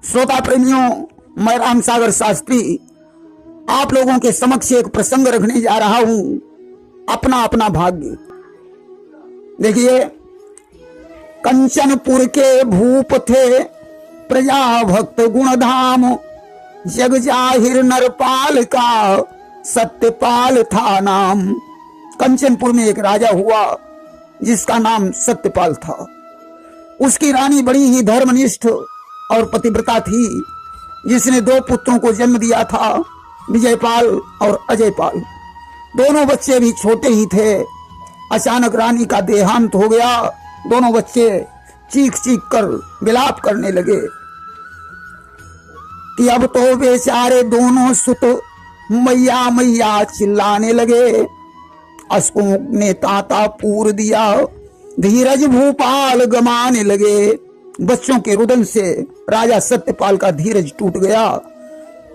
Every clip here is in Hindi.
श्रोता प्रेमियों, मैं राम सागर शास्त्री आप लोगों के समक्ष एक प्रसंग रखने जा रहा हूं, अपना अपना भाग्य। देखिए, कंचनपुर के भूप थे प्रजा भक्त गुणधाम, जग जाहिर नरपाल का सत्यपाल था नाम। कंचनपुर में एक राजा हुआ जिसका नाम सत्यपाल था। उसकी रानी बड़ी ही धर्मनिष्ठ और पतिव्रता थी, जिसने 2 पुत्रों को जन्म दिया था, विजयपाल और अजयपाल। दोनों बच्चे भी छोटे ही थे। अचानक रानी का देहांत हो गया। दोनों बच्चे चीख चीख कर विलाप करने लगे कि अब तो बेचारे दोनों सुत मैया मैया चिल्लाने लगे। अश्कों ने तांता पूर दिया, धीरज भूपाल गमाने लगे। बच्चों के रुदन से राजा सत्यपाल का धीरज टूट गया।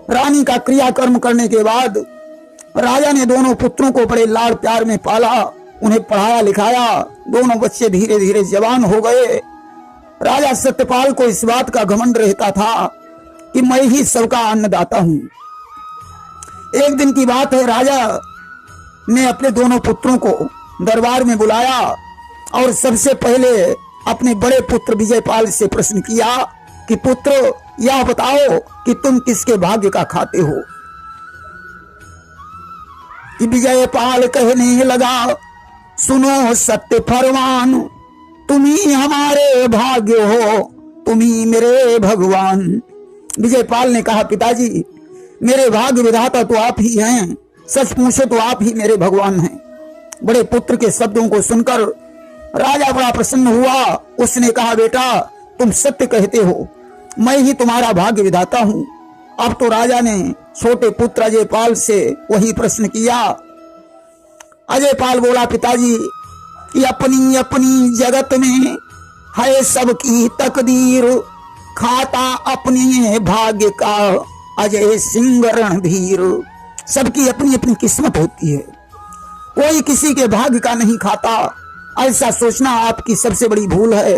रानी का क्रियाकर्म करने के बाद राजा ने दोनों पुत्रों को बड़े लाड़ प्यार में पाला, उन्हें पढ़ाया लिखाया। दोनों बच्चे धीरे धीरे जवान हो गए। राजा सत्यपाल को इस बात का घमंड रहता था कि मैं ही सबका अन्नदाता हूं। एक दिन की बात है, राजा ने अपने दोनों पुत्रों को दरबार में बुलाया और सबसे पहले अपने बड़े पुत्र विजयपाल से प्रश्न किया कि पुत्र, यह बताओ कि तुम किसके भाग्य का खाते हो। कि विजयपाल कहने लगा, सुनो सत्य फरमान, तुम ही हमारे भाग्य हो, तुम ही मेरे भगवान। विजयपाल ने कहा, पिताजी, मेरे भाग्य विधाता तो आप ही हैं, सच पूछो तो आप ही मेरे भगवान हैं। बड़े पुत्र के शब्दों को सुनकर राजा बड़ा प्रसन्न हुआ। उसने कहा, बेटा, तुम सत्य कहते हो, मैं ही तुम्हारा भाग्य विधाता हूं। अब तो राजा ने छोटे पुत्र अजयपाल से वही प्रश्न किया। अजयपाल बोला, पिताजी, कि अपनी अपनी जगत में है सबकी तकदीर, खाता अपने भाग्य का अजय सिंह रणधीर। सबकी अपनी अपनी किस्मत होती है, कोई किसी के भाग्य का नहीं खाता। ऐसा सोचना आपकी सबसे बड़ी भूल है।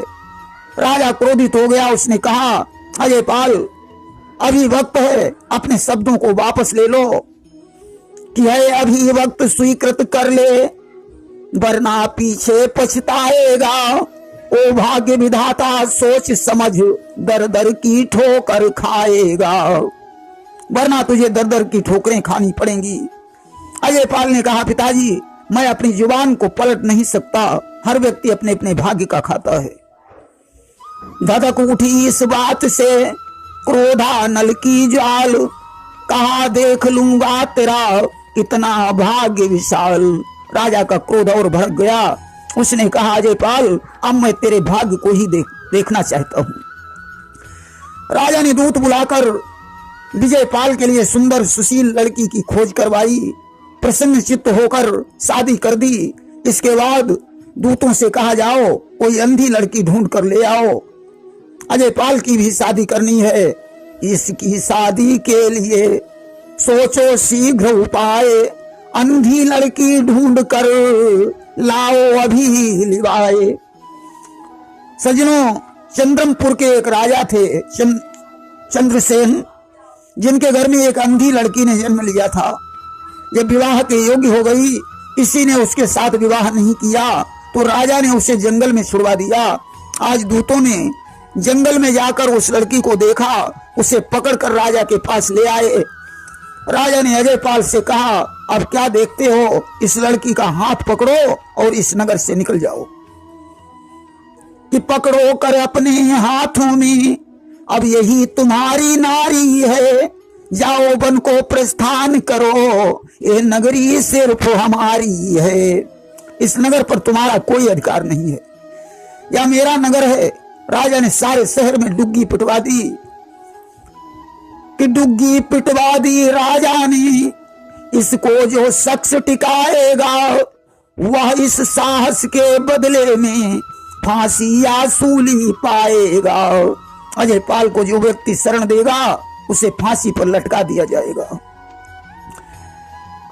राजा क्रोधित हो गया। उसने कहा, अजयपाल, अभी वक्त है, अपने शब्दों को वापस ले लो। कि है अभी वक्त स्वीकृत कर ले, वरना पीछे पछताएगा। ओ भाग्य विधाता, सोच समझ दर दर की ठोकर खाएगा, वरना तुझे दर दर की ठोकरें खानी पड़ेंगी। अजयपाल ने कहा, पिताजी, मैं अपनी जुबान को पलट नहीं सकता। हर व्यक्ति अपने अपने भाग्य का खाता है। धधक उठी इस बात से क्रोधा नल की ज्वाल, कहा देख लूंगा तेरा कितना भाग्य विशाल। राजा का क्रोध और भड़क गया। उसने कहा, अजयपाल, अब मैं तेरे भाग्य को ही देखना चाहता हूं। राजा ने दूत बुलाकर विजयपाल के लिए सुंदर सुशील लड़की की खोज करवाई। प्रसन्न चित्त होकर शादी कर दी। इसके बाद दूतों से कहा, जाओ कोई अंधी लड़की ढूंढ कर ले आओ। अजयपाल की भी शादी करनी है। इसकी शादी के लिए सोचो शीघ्र उपाय, अंधी लड़की ढूंढ कर लाओ अभी लिवाए। सज्जनों, चंद्रमपुर के एक राजा थे चंद्रसेन, जिनके घर में एक अंधी लड़की ने जन्म लिया था। जब विवाह के योग्य हो गई, किसी ने उसके साथ विवाह नहीं किया तो राजा ने उसे जंगल में छुड़वा दिया। आज दूतों ने जंगल में जाकर उस लड़की को देखा, उसे पकड़कर राजा के पास ले आए। राजा ने अजयपाल से कहा, अब क्या देखते हो, इस लड़की का हाथ पकड़ो और इस नगर से निकल जाओ। कि पकड़ो कर अपने हाथों में, अब यही तुम्हारी नारी है, जाओ वन को प्रस्थान करो, ये नगरी सिर्फ हमारी है। इस नगर पर तुम्हारा कोई अधिकार नहीं है, यह मेरा नगर है। राजा ने सारे शहर में डुग्गी पिटवा दी। कि डुग्गी पिटवा दी राजा ने, इसको जो शख्स टिकाएगा वह इस साहस के बदले में फांसी या सूली पाएगा। अजयपाल को जो व्यक्ति शरण देगा उसे फांसी पर लटका दिया जाएगा।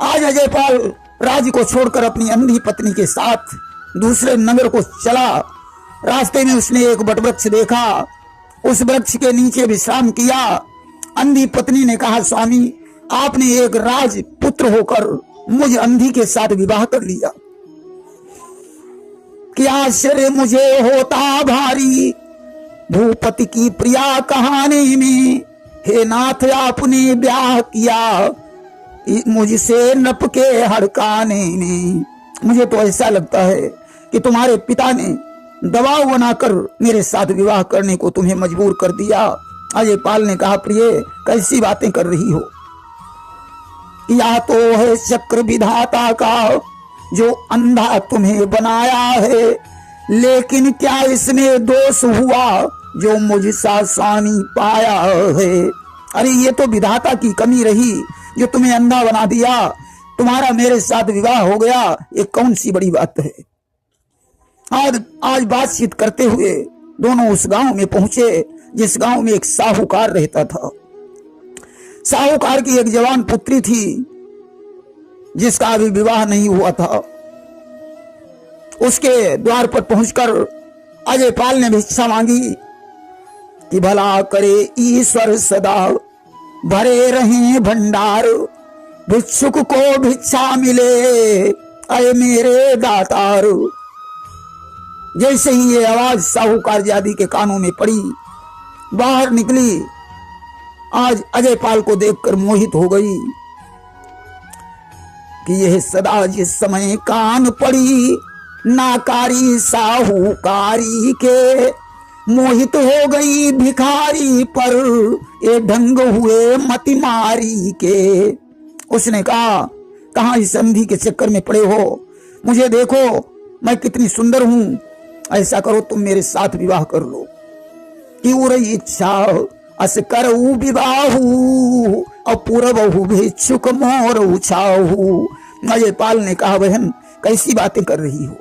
आज अजयपाल राज्य को छोड़कर अपनी अंधी पत्नी के साथ दूसरे नगर को चला। रास्ते में उसने एक वटवृक्ष देखा। उस वृक्ष के नीचे विश्राम किया। अंधी पत्नी ने कहा, स्वामी आपने एक राजपुत्र होकर मुझ अंधी के साथ विवाह कर लिया, क्या आश्चर्य मुझे होता भारी भूपति की प्रिया कहानी में। हे नाथ आपने ब्याह किया मुझसे नपके हड़काने में। मुझे तो ऐसा लगता है कि तुम्हारे पिता ने दबाव बनाकर मेरे साथ विवाह करने को तुम्हें मजबूर कर दिया। अजय पाल ने कहा, प्रिय कैसी बातें कर रही हो, या तो है चक्र विधाता का जो अंधा तुम्हें बनाया है, लेकिन क्या इसमें दोष हुआ जो मुझसा स्वामी पाया है। अरे ये तो विधाता की कमी रही जो तुम्हें अंधा बना दिया, तुम्हारा मेरे साथ विवाह हो गया, ये कौन सी बड़ी बात है। आज बातचीत करते हुए दोनों उस गांव में पहुंचे जिस गांव में एक साहूकार रहता था। साहूकार की एक जवान पुत्री थी जिसका अभी विवाह नहीं हुआ था। उसके द्वार पर पहुंचकर अजय पाल ने भिक्षा मांगी कि भला करे ईश्वर सदा भरे रहे भंडार, भिक्षुक को भिक्षा मिले अय मेरे दातार। जैसे ही ये आवाज साहूकार जादी के कानों में पड़ी, बाहर निकली, आज अजय पाल को देखकर मोहित हो गई कि यह सदा जिस समय कान पड़ी नाकारी साहूकारी के, मोहित हो गई भिखारी पर ये ढंग हुए मतिमारी के। उसने कहा, कहां इस अंधी के चक्कर में पड़े हो, मुझे देखो मैं कितनी सुंदर हूं, ऐसा करो तुम मेरे साथ विवाह कर लो। कि उरई इच्छा अस करऊ विवाहू अपूर्वहु भिक्षुक मोर उछाहू। अजय पाल ने कहा, बहन कैसी बातें कर रही हो,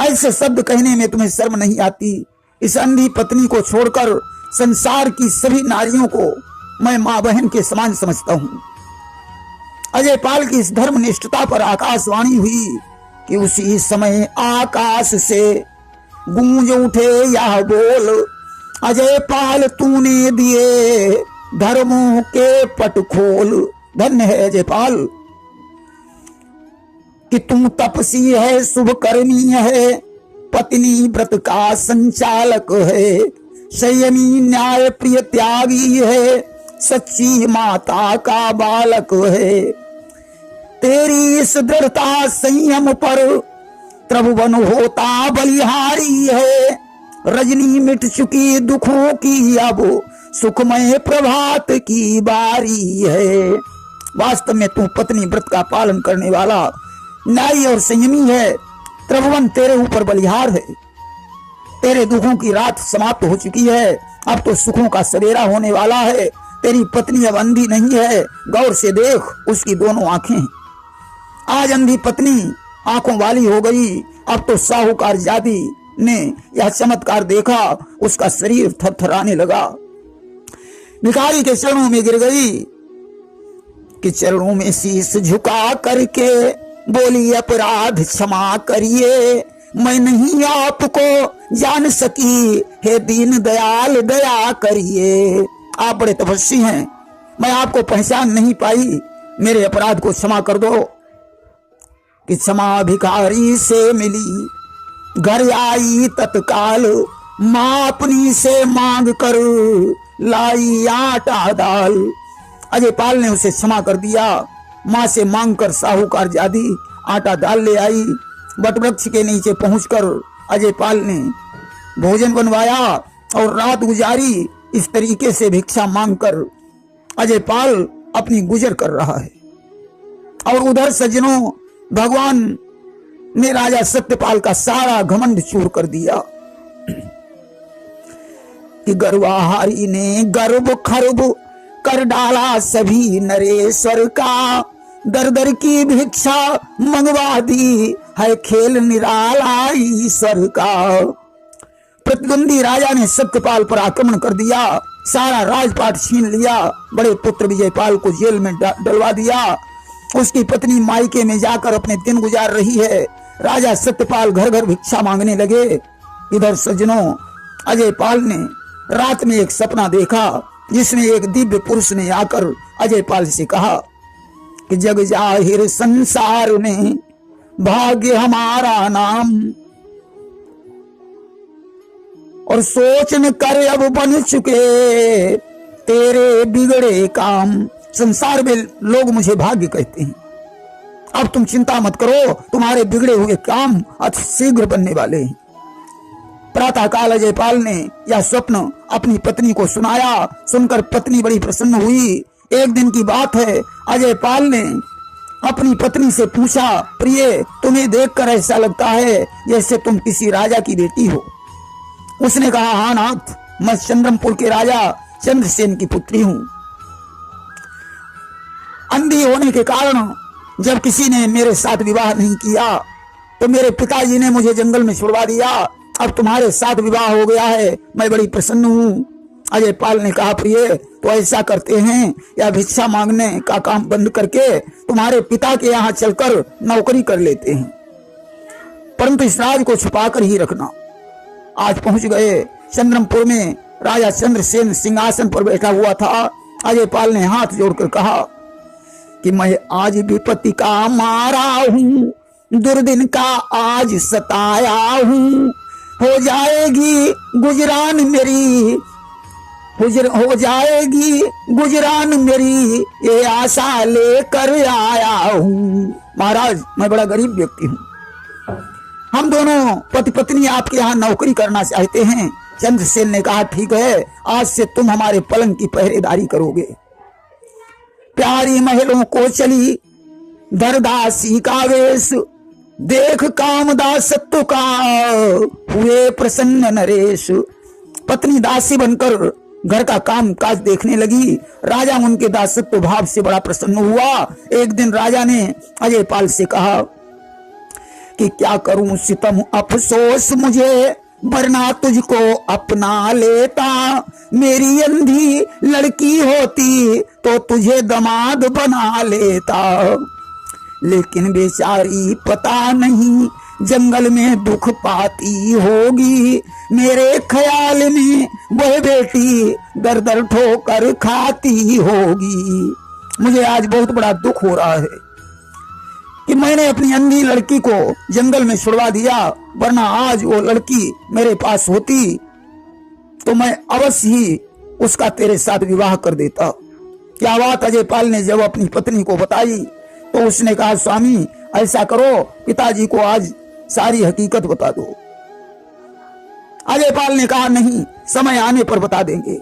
ऐसे शब्द कहने में तुम्हें शर्म नहीं आती। इस अंधी पत्नी को छोड़कर संसार की सभी नारियों को मैं मां बहन के समान समझता हूं। अजय पाल की इस धर्मनिष्ठता पर आकाशवाणी हुई कि उसी समय आकाश से गूंज उठे यह बोल, अजय पाल तूने दिए धर्मों के पट खोल। धन्य है अजय पाल कि तू तपसी है, शुभ कर्मी है, पत्नी व्रत का संचालक है, संयमी न्याय प्रिय त्यागी है, सच्ची माता का बालक है। तेरी इस दृढ़ता संयम पर त्रिभुवन होता बलिहारी है, रजनी मिट चुकी दुखों की अब सुखमय प्रभात की बारी है। वास्तव में तू पत्नी व्रत का पालन करने वाला न्यायी और संयमी है, त्रिभुवन तेरे ऊपर बलिहार है। तेरे दुखों की रात समाप्त हो चुकी है, अब तो सुखों का सवेरा होने वाला है। तेरी पत्नी अब अंधी नहीं है, गौर से देख उसकी दोनों आंखें। आज अंधी पत्नी आंखों वाली हो गई। अब तो साहूकार जादी ने यह चमत्कार देखा, उसका शरीर थरथराने लगा, भिखारी के चरणों में गिर गई कि चरणों में शीश झुका करके बोली, अपराध क्षमा करिए, मैं नहीं आपको जान सकी, हे दीन दयाल दया करिए। आप बड़े तपस्वी हैं, मैं आपको पहचान नहीं पाई, मेरे अपराध को क्षमा कर दो। कि क्षमा भिखारी से मिली, घर आई तत्काल, मां अपनी से मांग कर लाई आटा दाल। अजय पाल ने उसे क्षमा कर दिया। मां से मांगकर साहूकार जादी आटा दाल ले आई। वटवृक्ष के नीचे पहुंचकर अजय पाल ने भोजन बनवाया और रात गुजारी। इस तरीके से भिक्षा मांगकर अजय पाल अपनी गुजर कर रहा है। और उधर सज्जनों, भगवान ने राजा सत्यपाल का सारा घमंड चूर कर दिया कि गर्वाहारी ने गर्व खर्ब कर डाला सभी नरेश्वर का, दर दर की भिक्षा मंगवा दी है खेल निराला ईश्वर का। प्रतिद्वंदी राजा ने सत्यपाल पर आक्रमण कर दिया, सारा राजपाट छीन लिया, बड़े पुत्र विजयपाल को जेल में डलवा दिया। उसकी पत्नी मायके में जाकर अपने दिन गुजार रही है। राजा सत्यपाल घर घर भिक्षा मांगने लगे। इधर सज्जनों, अजय पाल ने रात में एक सपना देखा जिसमें एक दिव्य पुरुष ने आकर अजयपाल से कहा कि जग जाहिर संसार में भाग्य हमारा नाम, और सोच न कर अब बन चुके तेरे बिगड़े काम। संसार में लोग मुझे भाग्य कहते हैं, अब तुम चिंता मत करो, तुम्हारे बिगड़े हुए काम अति शीघ्र बनने वाले हैं। प्रातः काल अजयपाल ने यह स्वप्न अपनी पत्नी को सुनाया। सुनकर पत्नी बड़ी प्रसन्न हुई। एक दिन की बात है, अजयपाल ने अपनी पत्नी से पूछा, प्रिय तुम्हें देखकर ऐसा लगता है जैसे तुम किसी राजा की बेटी हो। उसने कहा, हाँ नाथ, मैं चंद्रमपुर के राजा चंद्रसेन की पुत्री हूं। अंधी होने के कारण जब किसी ने मेरे साथ विवाह नहीं किया तो मेरे पिताजी ने मुझे जंगल में छुड़वा दिया। अब तुम्हारे साथ विवाह हो गया है, मैं बड़ी प्रसन्न हूं। अजयपाल ने कहा, प्रिय तो ऐसा करते हैं, या भिक्षा मांगने का काम बंद करके तुम्हारे पिता के यहाँ चलकर नौकरी कर लेते हैं, परंतु इस राज को छुपा कर ही रखना। आज पहुंच गए चंद्रमपुर में। राजा चंद्रसेन सिंहासन पर बैठा हुआ था। अजयपाल ने हाथ जोड़कर कहा कि मैं आज विपत्ति का मारा हूं, दुर्दिन का आज सताया हूं, हो जाएगी गुजरान मेरी, हो जाएगी गुजरान मेरी, ये आशा लेकर आया हूं। महाराज, मैं बड़ा गरीब व्यक्ति हूं, हम दोनों पति पत्नी आपके यहाँ नौकरी करना चाहते हैं। चंद्रसेन ने कहा, ठीक है, आज से तुम हमारे पलंग की पहरेदारी करोगे। प्यारी महलों को चली दरदासी का वेश, देख कामदासत्व का हुए प्रसन्न नरेश। पत्नी दासी बनकर घर का काम काज देखने लगी। राजा उनके दासत्व भाव से बड़ा प्रसन्न हुआ। एक दिन राजा ने अजयपाल से कहा कि क्या करूं सितम अफसोस मुझे, वरना तुझको अपना लेता। मेरी अंधी लड़की होती तो तुझे दामाद बना लेता। लेकिन बेचारी पता नहीं जंगल में दुख पाती होगी, मेरे ख्याल में वह बेटी दर दर ठोकर खाती होगी। मुझे आज बहुत बड़ा दुख हो रहा है कि मैंने अपनी अंधी लड़की को जंगल में छुड़वा दिया, वरना आज वो लड़की मेरे पास होती तो मैं अवश्य ही उसका तेरे साथ विवाह कर देता। क्या बात अजयपाल ने जब अपनी पत्नी को बताई तो उसने कहा, स्वामी ऐसा करो, पिताजी को आज सारी हकीकत बता दो। अजयपाल ने कहा, नहीं, समय आने पर बता देंगे।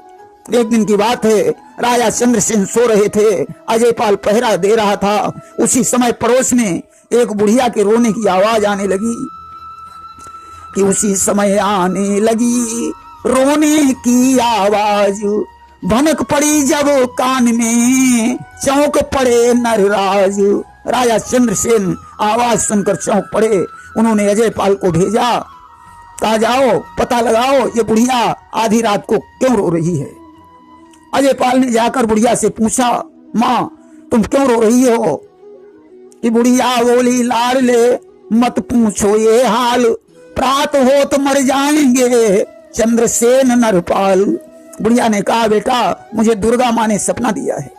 एक दिन की बात है, राजा चंद्रसेन सो रहे थे, अजयपाल पहरा दे रहा था। उसी समय पड़ोस में एक बुढ़िया के रोने की आवाज आने लगी कि उसी समय आने लगी रोने की आवाज, भनक पड़ी जब कान में, चौंक पड़े नरराज। राजा चंद्रसेन आवाज सुनकर चौंक पड़े। उन्होंने अजयपाल को भेजा, कहा जाओ पता लगाओ ये बुढ़िया आधी रात को क्यों रो रही है। अजयपाल ने जाकर बुढ़िया से पूछा, माँ तुम क्यों रो रही हो? कि बुढ़िया बोली, लाडले मत पूछो ये हाल, प्रात हो तो मर जाएंगे चंद्रसेन नरपाल। बुढ़िया ने कहा, बेटा मुझे दुर्गा माँ ने सपना दिया है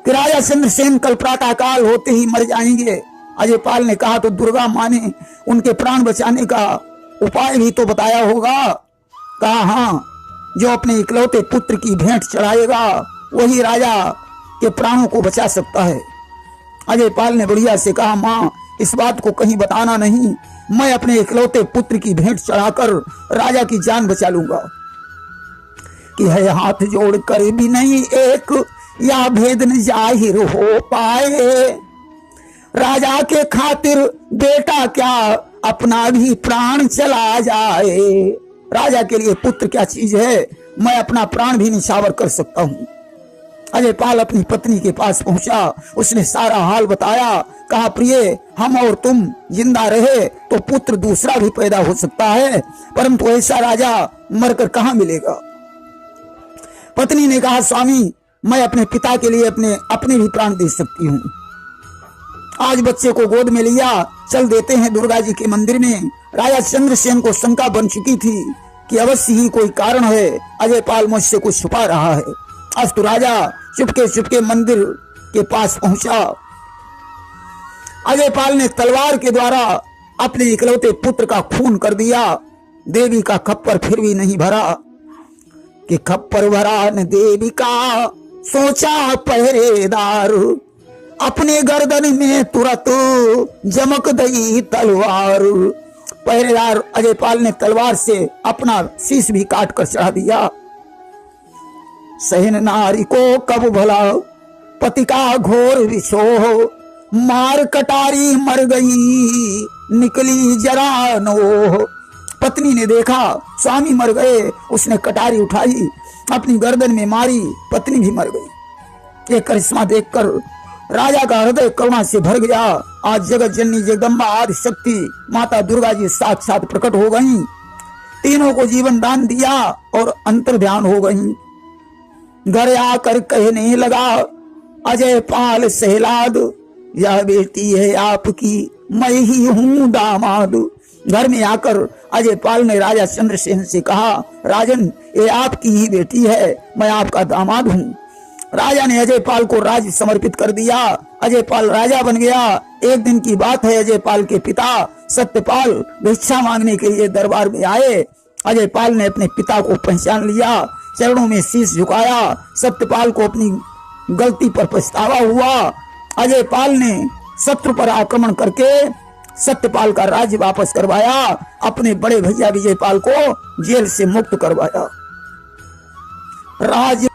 कि राजा चंद्रसेन कल प्रातः काल होते ही मर जाएंगे। अजयपाल ने कहा, तो दुर्गा माँ ने उनके प्राण बचाने का उपाय भी तो बताया होगा। कहा, हाँ, जो अपने इकलौते पुत्र की भेंट चढ़ाएगा वही राजा के प्राणों को बचा सकता है। अजयपाल ने बुढ़िया से कहा, माँ इस बात को कहीं बताना नहीं, मैं अपने इकलौते पुत्र की भेंट चढ़ाकर राजा की जान बचा लूंगा। कि है हाथ जोड़कर भी नहीं एक या भेद न जाहिर हो पाए, राजा के खातिर बेटा क्या अपना भी प्राण चला जाए। राजा के लिए पुत्र क्या चीज है, मैं अपना प्राण भी निछावर कर सकता हूं। अजयपाल अपनी पत्नी के पास पहुंचा, उसने सारा हाल बताया। कहा, प्रिय हम और तुम जिंदा रहे तो पुत्र दूसरा भी पैदा हो सकता है, परंतु ऐसा राजा मरकर कहां मिलेगा। पत्नी ने कहा, स्वामी मैं अपने पिता के लिए अपने भी प्राण दे सकती हूँ। आज बच्चे को गोद में लिया, चल देते हैं दुर्गा जी के मंदिर में। राजा चंद्रसेन को शंका बन चुकी थी कि अवश्य ही कोई कारण है, अजयपाल मुझसे कुछ छुपा रहा है। अस्तु राजा चुपके चुपके मंदिर के पास पहुंचा। अजयपाल ने तलवार के द्वारा अपने इकलौते पुत्र का खून कर दिया। देवी का खप्पर फिर भी नहीं भरा कि खप्पर भरा न देवी का, सोचा पहरेदार, अपने गर्दन में तुरंत जमक दई तलवार। पहरेदार अजयपाल ने तलवार से अपना शीश भी काट कर चढ़ा दिया। सहन नारी को कब भला पति का घोर विछोह, मार कटारी मर गई निकली जरा नोह। पत्नी ने देखा स्वामी मर गए, उसने कटारी उठाई अपनी गर्दन में मारी, पत्नी भी मर गई। ये करिश्मा देखकर राजा का हृदय करुणा से भर गया। आज जगत जननी जगदम्बा आदि शक्ति माता दुर्गा जी साक्षात प्रकट हो गईं, तीनों को जीवन दान दिया और अंतर ध्यान हो गईं। घर आकर कहने लगा अजयपाल सहलाद, यह बेटी है आपकी, मैं ही हूँ दामाद। घर में आकर अजयपाल ने राजा चंद्रसेन से कहा, राजन ये आपकी ही बेटी है, मैं आपका दामाद हूँ। राजा ने अजयपाल को राज्य समर्पित कर दिया। अजयपाल राजा बन गया। एक दिन की बात है, अजयपाल के पिता सत्यपाल भिक्षा मांगने के लिए दरबार में आए। अजयपाल ने अपने पिता को पहचान लिया, चरणों में शीश झुकाया। सत्यपाल को अपनी गलती पर पछतावा हुआ। अजयपाल ने शत्रु पर आक्रमण करके सत्यपाल का राज्य वापस करवाया, अपने बड़े भैया विजयपाल को जेल से मुक्त करवाया। राज्य